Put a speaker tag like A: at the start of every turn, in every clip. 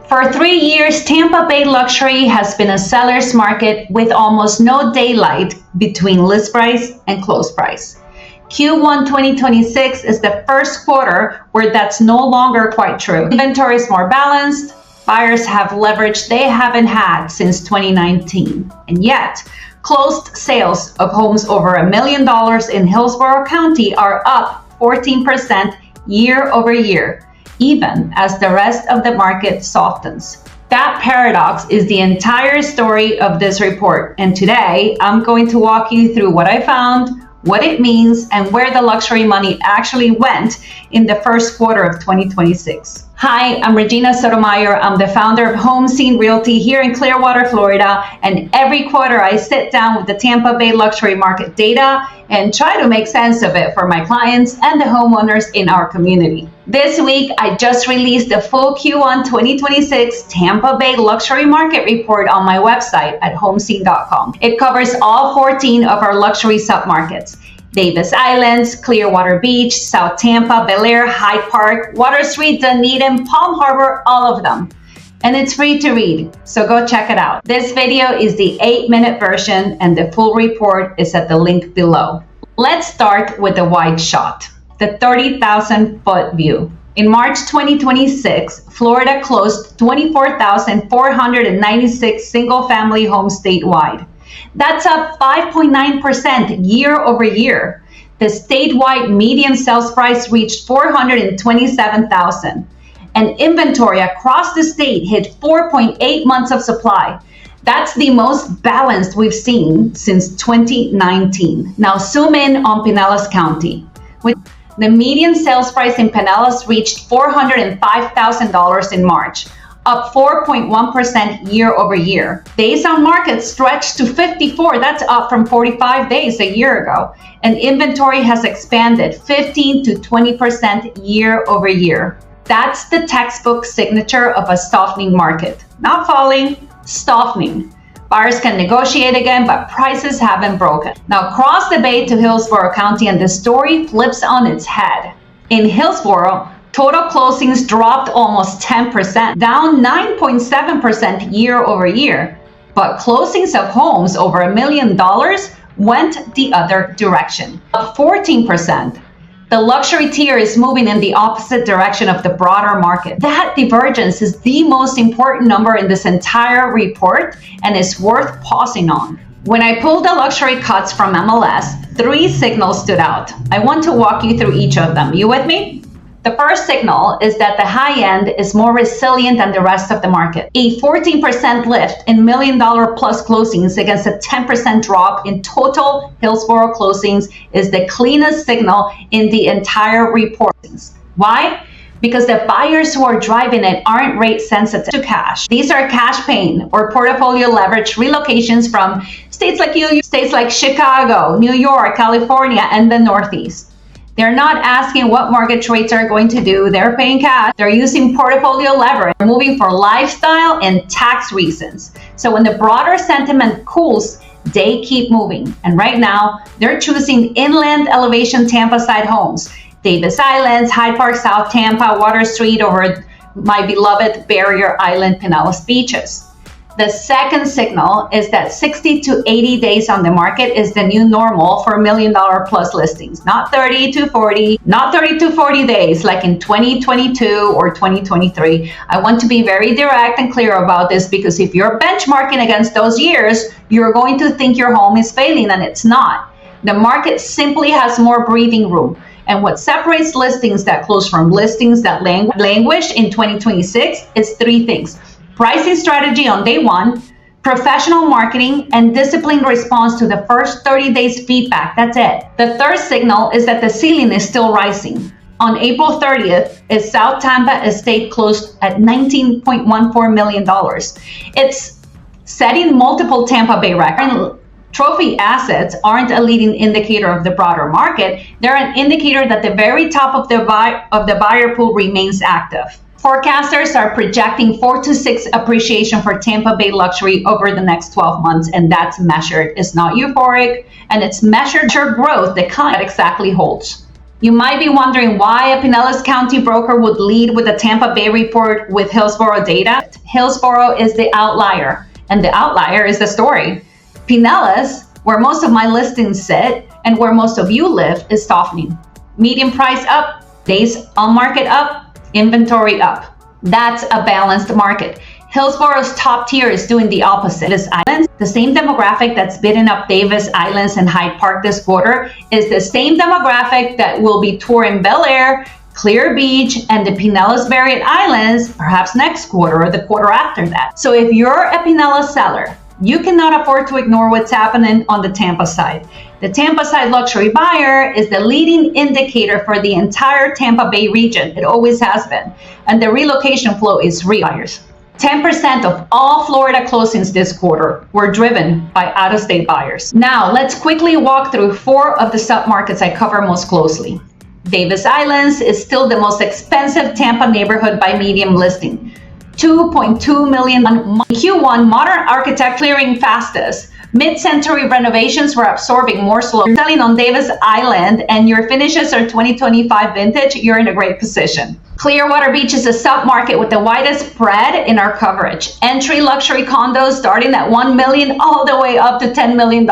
A: For 3 years, Tampa Bay luxury has been a seller's market with almost no daylight between list price and close price. Q1 2026 is the first quarter where that's no longer quite true. Inventory is more balanced. Buyers have leverage they haven't had since 2019. And yet, closed sales of homes over $1 million in Hillsborough County are up 14% year over year, even as the rest of the market softens. That paradox is the entire story of this report. And today, I'm going to walk you through what I found, what it means, and where the luxury money actually went in the first quarter of 2026. Hi, I'm Regi Sotomayor. I'm the founder of Home Scene Realty here in Clearwater, Florida. And every quarter I sit down with the Tampa Bay luxury market data and try to make sense of it for my clients and the homeowners in our community. This week, I just released the full Q1 2026 Tampa Bay luxury market report on my website at homescene.com. It covers all 14 of our luxury submarkets: Davis Islands, Clearwater Beach, South Tampa, Belleair, Hyde Park, Water Street, Dunedin, Palm Harbor, all of them. And it's free to read, so go check it out. This video is the 8-minute version and the full report is at the link below. Let's start with the wide shot, the 30,000-foot view. In March 2026, Florida closed 24,496 single-family homes statewide. That's up 5.9% year over year. The statewide median sales price reached $427,000, and inventory across the state hit 4.8 months of supply. That's the most balanced we've seen since 2019. Now zoom in on Pinellas County. The median sales price in Pinellas reached $405,000 in March, up 4.1% year over year. Days on market stretched to 54, that's up from 45 days a year ago. And inventory has expanded 15 to 20% year over year. That's the textbook signature of a softening market. Not falling, softening. Buyers can negotiate again, but prices haven't broken. Now cross the bay to Hillsborough County and the story flips on its head. In Hillsborough, total closings dropped almost 10%, down 9.7% year over year. But closings of homes over $1 million went the other direction, up 14%. The luxury tier is moving in the opposite direction of the broader market. That divergence is the most important number in this entire report and is worth pausing on. When I pulled the luxury cuts from MLS, 3 signals stood out. I want to walk you through each of them. You with me? The first signal is that the high end is more resilient than the rest of the market. A 14% lift in $1 million plus closings against a 10% drop in total Hillsborough closings is the cleanest signal in the entire report. Why? Because the buyers who are driving it aren't rate sensitive to cash. These are cash paying or portfolio leverage relocations from states like Chicago, New York, California, and the Northeast. They're not asking what mortgage rates are going to do. They're paying cash. They're using portfolio leverage. They're moving for lifestyle and tax reasons. So when the broader sentiment cools, they keep moving. And right now, they're choosing inland elevation Tampa side homes. Davis Islands, Hyde Park, South Tampa, Water Street over my beloved Belleair Island, Pinellas beaches. The second signal is that 60 to 80 days on the market is the new normal for $1 million plus listings, not 30 to 40 days like in 2022 or 2023. I want to be very direct and clear about this because if you're benchmarking against those years, you're going to think your home is failing and it's not. The market simply has more breathing room. And what separates listings that close from listings that languish in 2026 is 3 things. Pricing strategy on day one, professional marketing, and disciplined response to the first 30 days feedback. That's it. The third signal is that the ceiling is still rising. On April 30th, its South Tampa estate closed at $19.14 million. It's setting multiple Tampa Bay records. Trophy assets aren't a leading indicator of the broader market. They're an indicator that the very top of the buyer pool remains active. Forecasters are projecting 4 to 6 appreciation for Tampa Bay luxury over the next 12 months, and that's measured. It's not euphoric, and it's measured growth that exactly holds. You might be wondering why a Pinellas County broker would lead with a Tampa Bay report with Hillsborough data. Hillsborough is the outlier, and the outlier is the story. Pinellas, where most of my listings sit and where most of you live, is softening. Median price up, days on market up, inventory up. That's a balanced market. Hillsborough's top tier is doing the opposite. Davis Islands, the same demographic that's bidding up Davis Islands and Hyde Park this quarter, is the same demographic that will be touring Belleair, Clear Beach, and the Pinellas Variant Islands perhaps next quarter or the quarter after that. So if you're a Pinellas seller, you cannot afford to ignore what's happening on the Tampa side. The Tampa side luxury buyer is the leading indicator for the entire Tampa Bay region. It always has been. And the relocation flow is real buyers. 10% of all Florida closings this quarter were driven by out-of-state buyers. Now, let's quickly walk through 4 of the submarkets I cover most closely. Davis Islands is still the most expensive Tampa neighborhood by median listing. $2.2 million Q1, modern architect clearing fastest. Mid-century renovations were absorbing more slow. You're selling on Davis Island and your finishes are 2025 vintage, you're in a great position. Clearwater Beach is a submarket with the widest spread in our coverage. Entry luxury condos starting at $1 million all the way up to $10 million,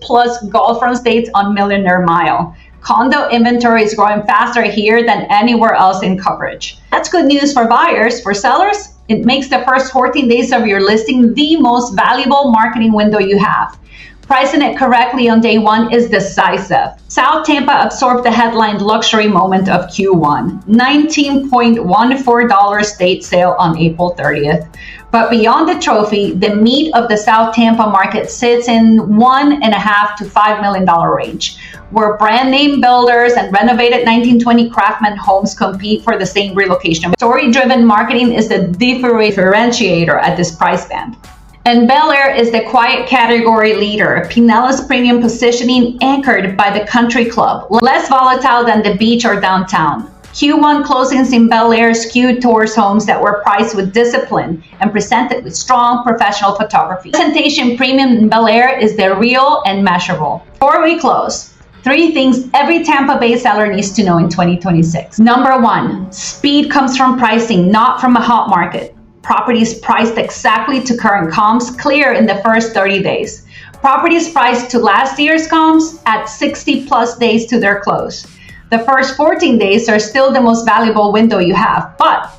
A: plus golf front states on Millionaire Mile. Condo inventory is growing faster here than anywhere else in coverage. That's good news for buyers. For sellers, it makes the first 14 days of your listing the most valuable marketing window you have. Pricing it correctly on day 1 is decisive. South Tampa absorbed the headline luxury moment of Q1, $19.14 state sale on April 30th. But beyond the trophy, the meat of the South Tampa market sits in $1.5 to $5 million range, where brand name builders and renovated 1920 craftsman homes compete for the same relocation. Story-driven marketing is the differentiator at this price band. And Belleair is the quiet category leader. Pinellas premium positioning anchored by the country club, less volatile than the beach or downtown. Q1 closings in Belleair skewed towards homes that were priced with discipline and presented with strong professional photography. Presentation premium in Belleair is the real and measurable. Before we close, 3 things every Tampa Bay seller needs to know in 2026. Number 1, speed comes from pricing, not from a hot market. Properties priced exactly to current comps clear in the first 30 days. Properties priced to last year's comps at 60 plus days to their close. The first 14 days are still the most valuable window you have, but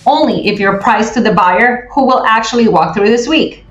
A: only if you're priced to the buyer who will actually walk through this week.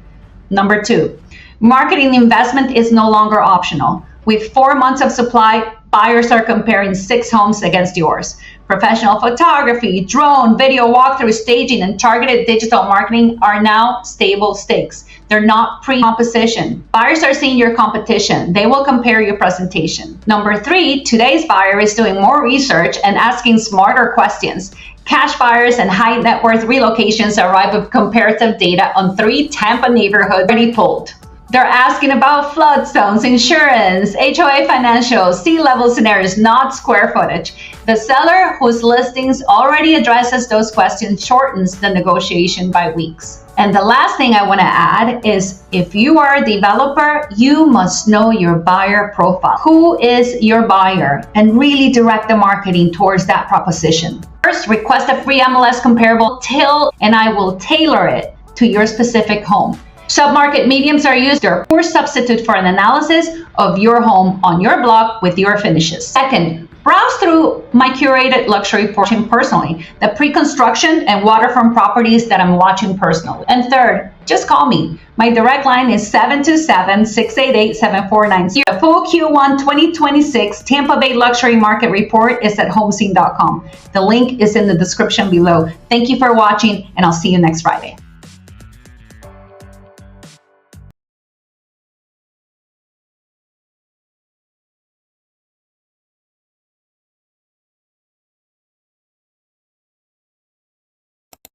A: Number 2, marketing investment is no longer optional. With 4 months of supply, buyers are comparing 6 homes against yours. Professional photography, drone, video walkthrough, staging, and targeted digital marketing are now stable stakes. They're not pre-competition. Buyers are seeing your competition. They will compare your presentation. Number 3, today's buyer is doing more research and asking smarter questions. Cash buyers and high net worth relocations arrive with comparative data on 3 Tampa neighborhoods already pulled. They're asking about flood zones, insurance, HOA financials, sea level scenarios, not square footage. The seller whose listings already addresses those questions shortens the negotiation by weeks. And the last thing I want to add is if you are a developer, you must know your buyer profile. Who is your buyer? And really direct the marketing towards that proposition. First, request a free MLS-comparable and I will tailor it to your specific home. Submarket mediums are used. They're a poor substitute for an analysis of your home on your block with your finishes. Second, browse through my curated luxury portion personally, the pre-construction and waterfront properties that I'm watching personally. And third, just call me. My direct line is 727-688-7490. The full Q1 2026 Tampa Bay Luxury Market Report is at homescene.com. The link is in the description below. Thank you for watching, and I'll see you next Friday.